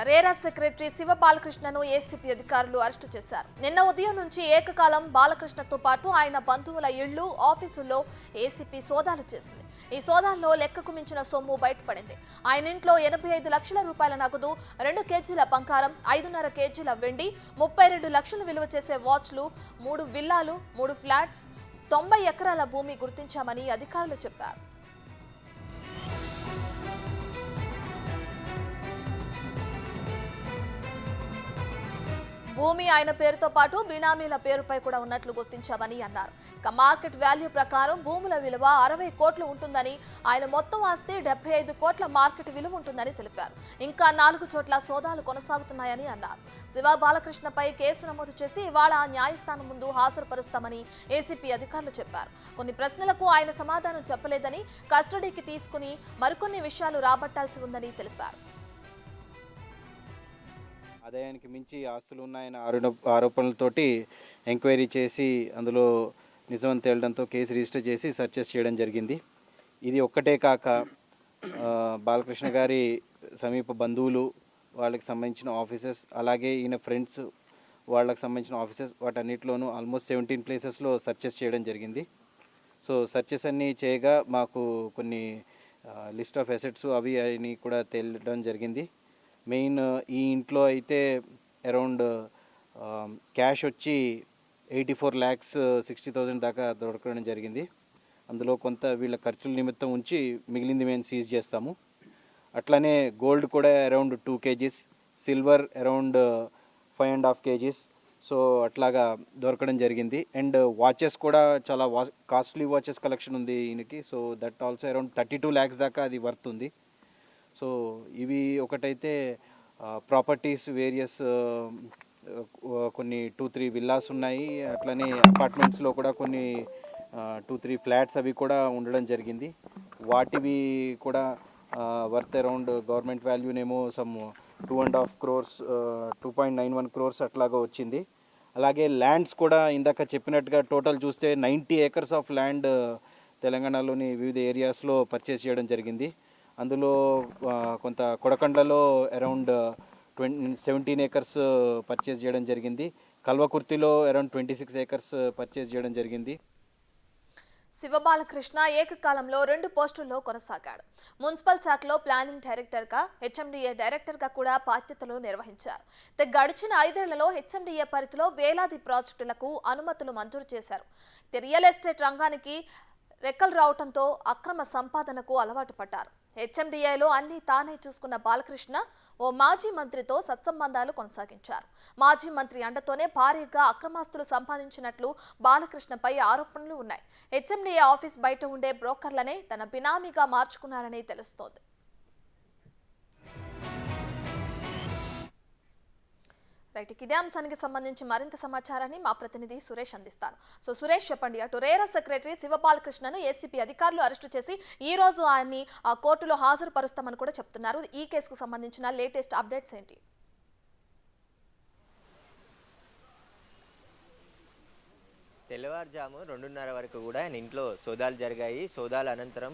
RERA secretary Shiva బాలకృష్ణను ACP అధికారులు arrest చేశారు. నిన్న ఉదయం నుంచి ఏకకాలం బాలకృష్ణతో పాటు ఆయన బంధువుల ఇళ్లు, ఆఫీసుల్లో ఏసీపీ సోదాలు చేసింది. ఈ సోదాల్లో లెక్కకు మించిన సొమ్ము బయటపడింది. ఆయన ఇంట్లో 85 లక్షల రూపాయల నగదు, 2 కేజీల బంగారం, 5.5 కేజీల వెండి, 32 లక్షలు విలువ చేసే వాచ్లు, 3 విల్లాలు, 3 ఫ్లాట్స్, 90 ఎకరాల భూమి గుర్తించామని అధికారులు చెప్పారు. భూమి ఆయన పేరుతో పాటు బినామీల పేరుపై కూడా ఉన్నట్లు గుర్తించామని అన్నారు. ఇక మార్కెట్ వాల్యూ ప్రకారం భూముల విలువ 60 కోట్లు ఉంటుందని, ఆయన మొత్తం ఆస్తి 75 కోట్ల మార్కెట్ విలువ ఉంటుందని తెలిపారు. ఇంకా 4 చోట్ల సోదాలు కొనసాగుతున్నాయని అన్నారు. శివ బాలకృష్ణపై కేసు నమోదు చేసి ఇవాళ న్యాయస్థానం ముందు హాజరుపరుస్తామని ఏసీపీ అధికారులు చెప్పారు. కొన్ని ప్రశ్నలకు ఆయన సమాధానం చెప్పలేదని, కస్టడీకి తీసుకుని మరికొన్ని విషయాలు రాబట్టాల్సి ఉందని తెలిపారు. ఆదాయానికి మించి ఆస్తులు ఉన్నాయన్న ఆరోపణలతోటి ఎంక్వైరీ చేసి అందులో నిజమని తేలడంతో కేసు రిజిస్టర్ చేసి సర్చెస్ చేయడం జరిగింది. ఇది ఒక్కటే కాక బాలకృష్ణ గారి సమీప బంధువులు, వాళ్ళకి సంబంధించిన ఆఫీసెస్, అలాగే ఈయన ఫ్రెండ్స్ వాళ్ళకి సంబంధించిన ఆఫీసెస్, వాటన్నిటిలోనూ ఆల్మోస్ట్ 17 ప్లేసెస్లో సర్చెస్ చేయడం జరిగింది. సో సర్చెస్ అన్నీ చేయగా మాకు కొన్ని లిస్ట్ ఆఫ్ అసెట్స్ అవి అని కూడా తేలడం జరిగింది. మెయిన్ ఈ ఇంట్లో అయితే అరౌండ్ క్యాష్ వచ్చి 84,60,000 దాకా దొరకడం జరిగింది. అందులో కొంత వీళ్ళ ఖర్చుల నిమిత్తం ఉంచి మిగిలింది మేము సీజ్ చేస్తాము. అట్లానే గోల్డ్ కూడా around 2 kgs, silver around 5.5 kgs, so అట్లాగా దొరకడం జరిగింది. అండ్ వాచెస్ కూడా చాలా కాస్ట్లీ వాచెస్ కలెక్షన్ ఉంది ఈయనకి. So that also around 32 lakhs దాకా అది వర్త్ ఉంది. సో ఇవి ఒకటైతే ప్రాపర్టీస్ వేరియస్ కొన్ని 2-3 విల్లాస్ ఉన్నాయి. అట్లనే అపార్ట్మెంట్స్లో కూడా కొన్ని 2-3 ఫ్లాట్స్ అవి కూడా ఉండడం జరిగింది. వాటివి కూడా వర్త్ అరౌండ్ గవర్నమెంట్ వాల్యూనేమో సమ్ 2.5 crores, 2.91 crores అట్లాగా వచ్చింది. అలాగే ల్యాండ్స్ కూడా ఇందాక చెప్పినట్టుగా టోటల్ చూస్తే 90 acres ఆఫ్ ల్యాండ్ తెలంగాణలోని వివిధ ఏరియాస్లో పర్చేస్ చేయడం జరిగింది. అందులో కొంత కొడకండ్లలో అరౌండ్ 17 acres పర్చేస్ చేయడం జరిగింది. కల్వకుర్తిలో అరౌండ్ 26 acres పర్చేస్ చేయడం జరిగింది. శివ బాలకృష్ణ ఏకకాలంలో 2 పోస్టుల్లో కొనసాగాడు. మున్సిపల్ శాఖలో ప్లానింగ్ డైరెక్టర్గా, హెచ్ఎండిఏ డైరెక్టర్గా కూడా బాధ్యతలు నిర్వహించారు. గడిచిన 5 ఏళ్లలో హెచ్ఎండిఏ పరిధిలో వేలాది ప్రాజెక్టులకు అనుమతులు మంజూరు చేశారు. రియల్ ఎస్టేట్ రంగానికి రెక్కలు రావడంతో అక్రమ సంపాదనకు అలవాటు పడ్డారు. హెచ్ఎండిఏలో అన్ని తానే చూసుకున్న బాలకృష్ణ ఓ మాజీ మంత్రితో సత్సంబంధాలు కొనసాగించారు. మాజీ మంత్రి అండతోనే భారీగా అక్రమాస్తులు సంపాదించినట్లు బాలకృష్ణపై ఆరోపణలు ఉన్నాయి. హెచ్ఎండిఏ ఆఫీస్ బయట ఉండే బ్రోకర్లనే తన బినామీగా మార్చుకున్నారని తెలుస్తోంది. రైట్, ఇదే అంశానికి సంబంధించి మరింత సమాచారాన్ని మా ప్రతినిధి సురేష్ అందిస్తారు. సో సురేష్, చెప్పండి, అటు రేరా సెక్రటరీ శివ బాలకృష్ణను ఏసీపీ అధికారులు అరెస్టు చేసి ఈ రోజు ఆయన్ని కోర్టులో హాజరుపరుస్తామని కూడా చెప్తున్నారు. ఈ కేసుకు సంబంధించిన లేటెస్ట్ అప్డేట్స్ ఏంటి? తెల్లవారుజాము 2:30 వరకు కూడా ఆయన ఇంట్లో సోదాలు జరిగాయి. సోదాల అనంతరం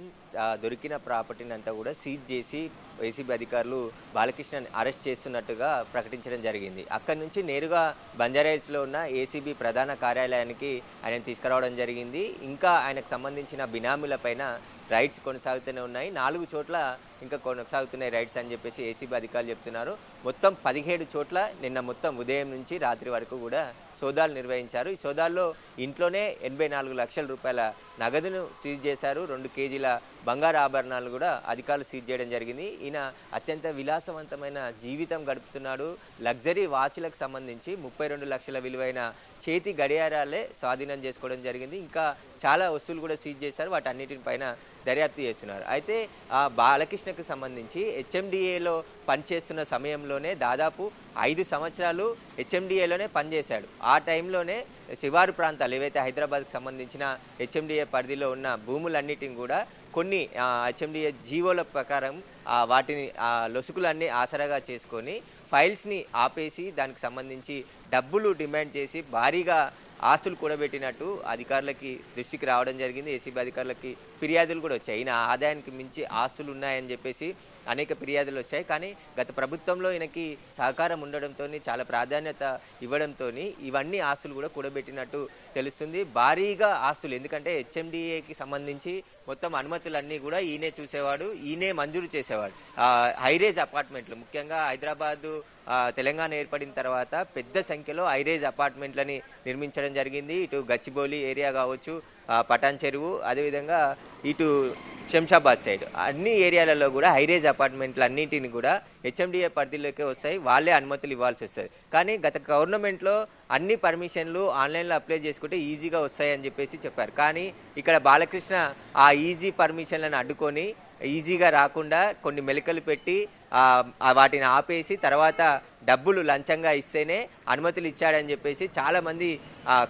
దొరికిన ప్రాపర్టీని అంతా కూడా సీజ్ చేసి ఏసీబీ అధికారులు బాలకృష్ణని అరెస్ట్ చేస్తున్నట్టుగా ప్రకటించడం జరిగింది. అక్కడి నుంచి నేరుగా బంజారాహిల్స్లో ఉన్న ఏసీబీ ప్రధాన కార్యాలయానికి ఆయన తీసుకురావడం జరిగింది. ఇంకా ఆయనకు సంబంధించిన బినామీలపైన రైడ్స్ కొనసాగుతూనే ఉన్నాయి. 4 చోట్ల ఇంకా కొనసాగుతున్నాయి రైడ్స్ అని చెప్పేసి ఏసీబీ అధికారులు చెప్తున్నారు. మొత్తం 17 చోట్ల నిన్న మొత్తం ఉదయం నుంచి రాత్రి వరకు కూడా సోదాలు నిర్వహించారు. ఈ సోదాల్లో ఇంట్లోనే 84 లక్షల రూపాయల నగదును సీజ్ చేశారు. 2 కేజీల బంగారు ఆభరణాలు కూడా అధికారులు సీజ్ చేయడం జరిగింది. ఈయన అత్యంత విలాసవంతమైన జీవితం గడుపుతున్నాడు. లగ్జరీ వాచ్లకు సంబంధించి 32 లక్షల విలువైన చేతి గడియారాలే స్వాధీనం చేసుకోవడం జరిగింది. ఇంకా చాలా వస్తువులు కూడా సీజ్ చేశారు. వాటన్నిటిపైన దర్యాప్తు చేస్తున్నారు. అయితే ఆ బాలకృష్ణకు సంబంధించి హెచ్ఎండిఏలో పనిచేస్తున్న సమయంలోనే దాదాపు 5 సంవత్సరాలు హెచ్ఎండిఏలోనే పనిచేశాడు. ఆ టైంలోనే శివారు ప్రాంతాలు ఏవైతే హైదరాబాద్కి సంబంధించిన హెచ్ఎండిఏ పరిధిలో ఉన్న భూములన్నిటిని కూడా కొన్ని హెచ్ఎండిఏ జీవోల ప్రకారం వాటిని లొసుకులన్నీ ఆసరాగా చేసుకొని ఫైల్స్ని ఆపేసి దానికి సంబంధించి డబ్బులు డిమాండ్ చేసి భారీగా ఆస్తులు కూడబెట్టినట్టు అధికారులకి దృష్టికి రావడం జరిగింది. ఏసీబీ అధికారులకి ఫిర్యాదులు కూడా వచ్చాయి. ఈయన ఆదాయానికి మించి ఆస్తులు ఉన్నాయని చెప్పేసి అనేక ఫిర్యాదులు వచ్చాయి. కానీ గత ప్రభుత్వంలో ఈయనకి సహకారం ఉండడంతో, చాలా ప్రాధాన్యత ఇవ్వడంతో ఇవన్నీ ఆస్తులు కూడా కూడబెట్టినట్టు తెలుస్తుంది. భారీగా ఆస్తులు, ఎందుకంటే హెచ్ఎండిఏకి సంబంధించి మొత్తం అనుమతులన్నీ కూడా ఈయనే చూసేవాడు, ఈయనే మంజూరు చేసేవాడు. హైరేజ్ అపార్ట్మెంట్లు, ముఖ్యంగా హైదరాబాదు తెలంగాణ ఏర్పడిన తర్వాత పెద్ద సంఖ్యలో హైరేజ్ అపార్ట్మెంట్లని నిర్మించడం జరిగింది. ఇటు గచ్చిబౌలి ఏరియా కావచ్చు, పటాన్ చెరువు, అదేవిధంగా ఇటు శంషాబాద్ సైడ్ అన్ని ఏరియాలలో కూడా హైరేజ్ అపార్ట్మెంట్లు అన్నింటిని కూడా హెచ్ఎండిఏ పరిధిలోకి వస్తాయి, వాళ్ళే అనుమతులు ఇవ్వాల్సి వస్తుంది. కానీ గత గవర్నమెంట్లో అన్ని పర్మిషన్లు ఆన్లైన్లో అప్లై చేసుకుంటే ఈజీగా వస్తాయని చెప్పేసి చెప్పారు. కానీ ఇక్కడ బాలకృష్ణ ఆ ఈజీ పర్మిషన్లను అడ్డుకొని ఈజీగా రాకుండా కొన్ని మెలికలు పెట్టి వాటిని ఆపేసి తర్వాత డబ్బులు లంచంగా ఇస్తేనే అనుమతులు ఇచ్చాడని చెప్పేసి చాలామంది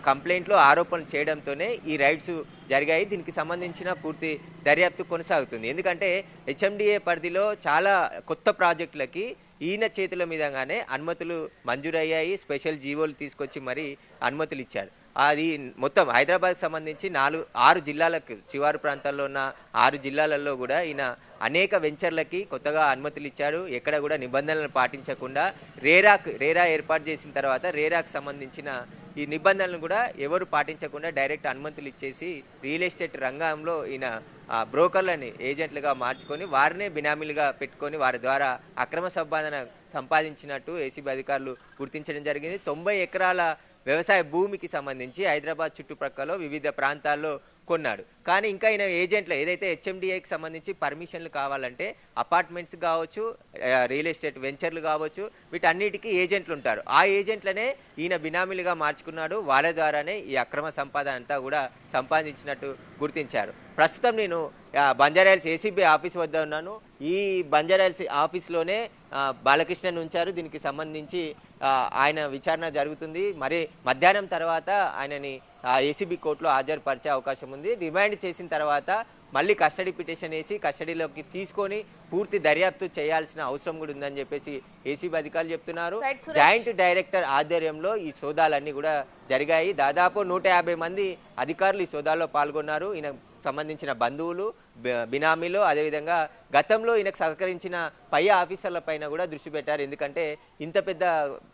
కంప్లైంట్లు ఆరోపణలు చేయడంతోనే ఈ రైడ్స్ జరిగాయి. దీనికి సంబంధించిన పూర్తి దర్యాప్తు కొనసాగుతుంది. ఎందుకంటే హెచ్ఎండిఏ పరిధిలో చాలా కొత్త ప్రాజెక్టులకి ఈయన చేతుల మీదగానే అనుమతులు మంజూరయ్యాయి. స్పెషల్ జీవోలు తీసుకొచ్చి మరి అనుమతులు ఇచ్చారు. అది మొత్తం హైదరాబాద్కి సంబంధించి 6 జిల్లాలకు, శివారు ప్రాంతాల్లో ఉన్న 6 జిల్లాలలో కూడా ఈయన అనేక వెంచర్లకి కొత్తగా అనుమతులు ఇచ్చాడు. ఎక్కడ కూడా నిబంధనలు పాటించకుండా రేరా ఏర్పాటు చేసిన తర్వాత రేరాకు సంబంధించిన ఈ నిబంధనలను కూడా ఎవరు పాటించకుండా డైరెక్ట్ అనుమతులు ఇచ్చేసి రియల్ ఎస్టేట్ రంగంలో ఈయన బ్రోకర్లని ఏజెంట్లుగా మార్చుకొని వారినే బినామీలుగా పెట్టుకొని వారి ద్వారా అక్రమ సంపాదించినట్టు ఏసీబీ అధికారులు గుర్తించడం జరిగింది. 90 ఎకరాల వ్యవసాయ భూమికి సంబంధించి హైదరాబాద్ చుట్టుప్రక్కల వివిధ ప్రాంతాల్లో కొన్నాడు. కానీ ఇంకా ఈయన ఏజెంట్లు ఏదైతే హెచ్ఎండిఏకి సంబంధించి పర్మిషన్లు కావాలంటే అపార్ట్మెంట్స్ కావచ్చు, రియల్ ఎస్టేట్ వెంచర్లు కావచ్చు, వీటన్నిటికీ ఏజెంట్లు ఉంటారు. ఆ ఏజెంట్లనే ఈయన బినామీలుగా మార్చుకున్నాడు. వాళ్ళ ద్వారానే ఈ అక్రమ సంపాదన అంతా కూడా సంపాదించినట్టు గుర్తించారు. ప్రస్తుతం నేను బంజారాహిల్స్ ఏసీబీ ఆఫీస్ వద్ద ఉన్నాను. ఈ బంజారాహిల్స్ ఆఫీస్లోనే బాలకృష్ణను ఉంచారు. దీనికి సంబంధించి ఆయన విచారణ జరుగుతుంది. మరి మధ్యాహ్నం తర్వాత ఆయనని ఏసీబీ కోర్టులో హాజరుపరిచే అవకాశం ఉంది. రిమాండ్ చేసిన తర్వాత మళ్ళీ కస్టడీ పిటిషన్ వేసి కస్టడీలోకి తీసుకొని పూర్తి దర్యాప్తు చేయాల్సిన అవసరం కూడా ఉందని చెప్పేసి ఏసీబీ అధికారులు చెప్తున్నారు. జాయింట్ డైరెక్టర్ ఆధ్వర్యంలో ఈ సోదాలన్నీ కూడా జరిగాయి. దాదాపు 150 మంది అధికారులు ఈ సోదాల్లో పాల్గొన్నారు. ఈయన సంబంధించిన బంధువులు, బినామీలు, అదేవిధంగా గతంలో ఈయనకు సహకరించిన పై ఆఫీసర్ల పైన కూడా దృష్టి పెట్టారు. ఎందుకంటే ఇంత పెద్ద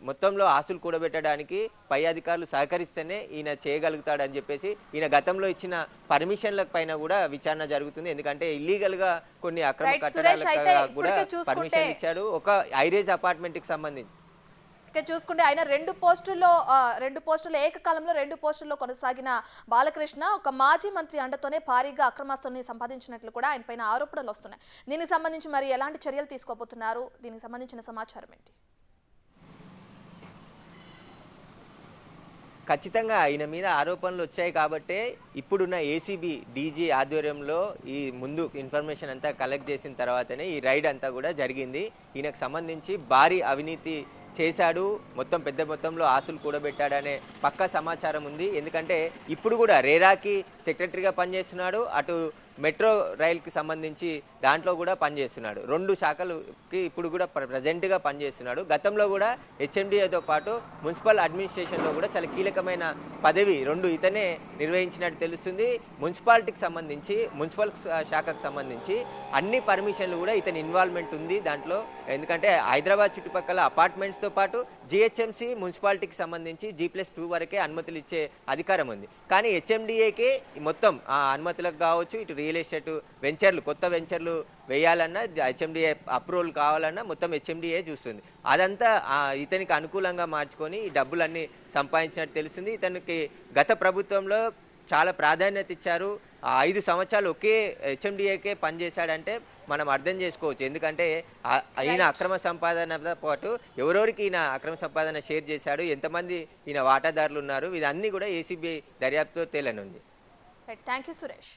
మొత్తంలో ఆస్తులు కూడబెట్టడానికి పై అధికారులు సహకరిస్తేనే ఈయన చేయగలుగుతాడని చెప్పేసి ఈయన గతంలో ఇచ్చిన పర్మిషన్ల పైన కూడా విచారణ జరుగుతుంది. ఎందుకంటే ఇల్లీగల్ గా కొన్ని అక్రమ కట్టడాలకు కూడా పర్మిషన్ ఇచ్చాడు. ఒక హైరేజ్ అపార్ట్మెంట్ కి సంబంధించి చూసుకుంటే ఆయన రెండు పోస్టులు ఏకకాలంలో 2 పోస్టుల్లో కొనసాగిన బాలకృష్ణ ఒక మాజీ మంత్రి అండతోనే భారీగా అక్రమాస్తుల్ని సంపాదించినట్లు కూడా ఆయన పైన ఆరోపణలు వస్తున్నాయి. దీనికి సంబంధించి మరి ఎలాంటి చర్యలు తీసుకోబోతున్నారు? దీనికి సంబంధించిన సమాచారం ఏంటి? ఖచ్చితంగా ఆయన మీద ఆరోపణలు వచ్చాయి కాబట్టే ఇప్పుడున్న ఏసీబీ డీజీ ఆధ్వర్యంలో ఈ ముందు ఇన్ఫర్మేషన్ అంతా కలెక్ట్ చేసిన తర్వాతనే ఈ రైడ్ అంతా కూడా జరిగింది. ఈయనకు సంబంధించి భారీ అవినీతి చేశాడు, మొత్తం పెద్ద మొత్తంలో ఆస్తులు కూడబెట్టాడనే పక్కా సమాచారం ఉంది. ఎందుకంటే ఇప్పుడు కూడా రేరాకి సెక్రటరీగా పనిచేస్తున్నాడు, అటు మెట్రో రైల్కి సంబంధించి దాంట్లో కూడా పనిచేస్తున్నాడు. 2 శాఖలకి ఇప్పుడు కూడా ప్రజెంట్గా పనిచేస్తున్నాడు. గతంలో కూడా హెచ్ఎండిఏతో పాటు మున్సిపల్ అడ్మినిస్ట్రేషన్లో కూడా చాలా కీలకమైన పదవి 2 ఇతనే నిర్వహించినట్టు తెలుస్తుంది. మున్సిపాలిటీకి సంబంధించి, మున్సిపల్ శాఖకు సంబంధించి అన్ని పర్మిషన్లు కూడా ఇతని ఇన్వాల్వ్మెంట్ ఉంది దాంట్లో. ఎందుకంటే హైదరాబాద్ చుట్టుపక్కల అపార్ట్మెంట్స్తో పాటు జిహెచ్ఎంసీ మున్సిపాలిటీకి సంబంధించి G+2 వరకే అనుమతులు ఇచ్చే అధికారం ఉంది. కానీ హెచ్ఎండిఏకి మొత్తం ఆ అనుమతులకు కావచ్చు, ఇటు రియల్ ఎస్టేట్ వెంచర్లు, కొత్త వెంచర్లు వేయాలన్నా హెచ్ఎండిఏ అప్రూవల్ కావాలన్నా మొత్తం హెచ్ఎండిఏ చూస్తుంది. అదంతా ఇతనికి అనుకూలంగా మార్చుకొని ఈ డబ్బులన్నీ సంపాదించినట్టు తెలుస్తుంది. ఇతనికి గత ప్రభుత్వంలో చాలా ప్రాధాన్యత ఇచ్చారు. 5 సంవత్సరాలు ఒకే హెచ్ఎండిఏకే పనిచేశాడంటే మనం అర్థం చేసుకోవచ్చు. ఎందుకంటే ఈయన అక్రమ సంపాదనతో పాటు ఎవరెవరికి ఈయన అక్రమ సంపాదన షేర్ చేశాడు, ఎంతమంది ఈయన వాటాదారులు ఉన్నారు, ఇదన్నీ కూడా ఏసీబీ దర్యాప్తుతో తేలనుంది. Thank you Suresh.